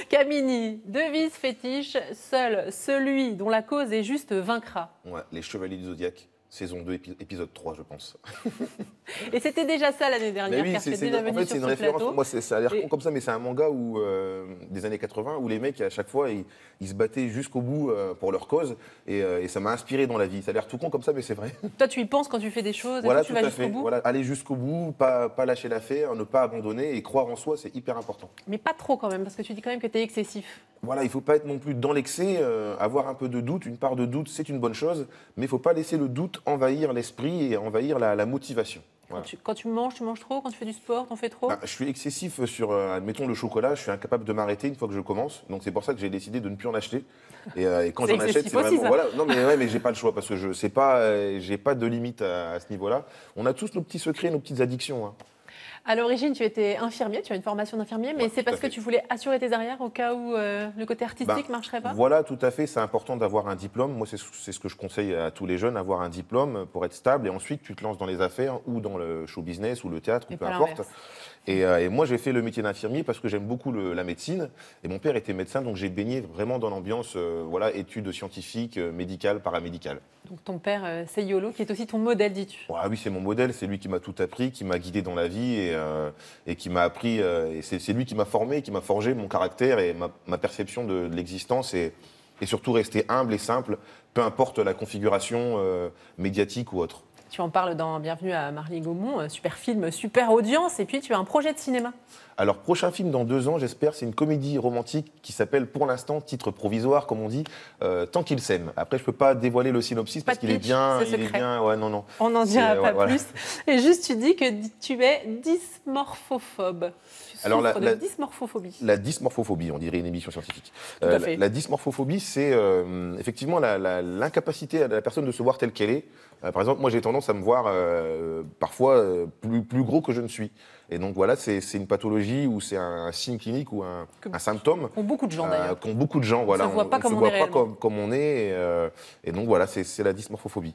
Camini, devise fétiche, seul celui dont la cause est juste vaincra. Ouais, les Chevaliers du Zodiaque, saison 2, épisode 3, je pense. Et c'était déjà ça l'année dernière, Mais oui, car tu es déjà en venu fait, sur c'est une ce référence. plateau. Moi, ça a l'air Et- con comme ça, mais c'est un manga des années 80 où les mecs, à chaque fois, ils se battaient jusqu'au bout pour leur cause. Et ça m'a inspiré dans la vie. Ça a l'air tout con comme ça, mais c'est vrai. Toi, tu y penses quand tu fais des choses, et Voilà, tu tout vas à jusqu'au fait. bout. Voilà, aller jusqu'au bout, pas lâcher l'affaire, ne pas abandonner et croire en soi, c'est hyper important. Mais pas trop quand même, parce que tu dis quand même que tu es excessif. Voilà, il ne faut pas être non plus dans l'excès, avoir un peu de doute. Une part de doute, c'est une bonne chose, mais il ne faut pas laisser le doute envahir l'esprit et envahir la motivation. Voilà. Quand tu manges trop. Quand tu fais du sport, t'en fais trop. Je suis excessif sur, admettons, le chocolat. Je suis incapable de m'arrêter une fois que je commence. Donc c'est pour ça que j'ai décidé de ne plus en acheter. Et quand C'est j'en achète, excessif c'est aussi, vraiment. ça. Voilà. Non, mais ouais, mais j'ai pas le choix parce que je sais pas, j'ai pas de limite à ce niveau-là. On a tous nos petits secrets, nos petites addictions. Hein. À l'origine, tu étais infirmier, tu as une formation d'infirmier, mais Ouais, c'est tout à parce que fait. tu voulais assurer tes arrières au cas où le côté artistique ne marcherait pas. Voilà, tout à fait. C'est important d'avoir un diplôme. Moi, c'est ce que je conseille à tous les jeunes, avoir un diplôme pour être stable. Et ensuite, tu te lances dans les affaires ou dans le show business ou le théâtre, Et ou peu pas importe. l'inverse. Et moi, j'ai fait le métier d'infirmier parce que j'aime beaucoup la médecine. Et mon père était médecin, donc j'ai baigné vraiment dans l'ambiance, voilà, études scientifiques, médicales, paramédicales. Donc ton père, c'est Yolo, qui est aussi ton modèle, dis-tu. Ah oui, c'est mon modèle. C'est lui qui m'a tout appris, qui m'a guidé dans la vie et qui m'a appris. Et c'est lui qui m'a formé, qui m'a forgé mon caractère et ma perception de l'existence. Et surtout rester humble et simple, peu importe la configuration médiatique ou autre. Tu en parles dans Bienvenue à Marly-Gaumont, super film, super audience, et puis tu as un projet de cinéma. Alors, prochain film dans 2 ans, j'espère, c'est une comédie romantique qui s'appelle, pour l'instant, titre provisoire, comme on dit, Tant qu'il s'aime. Après, je ne peux pas dévoiler le synopsis Pas parce de qu'il est pitch, bien. c'est Il est secret. bien. Ouais, non, non. On n'en dira C'est- pas voilà. plus. Et juste, tu dis que tu es dysmorphophobe. Tu Alors, souffres de dysmorphophobie. La dysmorphophobie, on dirait une émission scientifique. Tout à fait. La dysmorphophobie, c'est effectivement l'incapacité à la personne de se voir telle qu'elle est. Par exemple, moi, j'ai tendance à me voir parfois plus gros que je ne suis. Et donc voilà, c'est une pathologie ou c'est un signe clinique ou un symptôme Qu'ont beaucoup de gens d'ailleurs. qu'ont beaucoup de gens. Voilà, se voit pas on comme se on voit est pas réellement. comme on est. Et donc voilà, c'est la dysmorphophobie.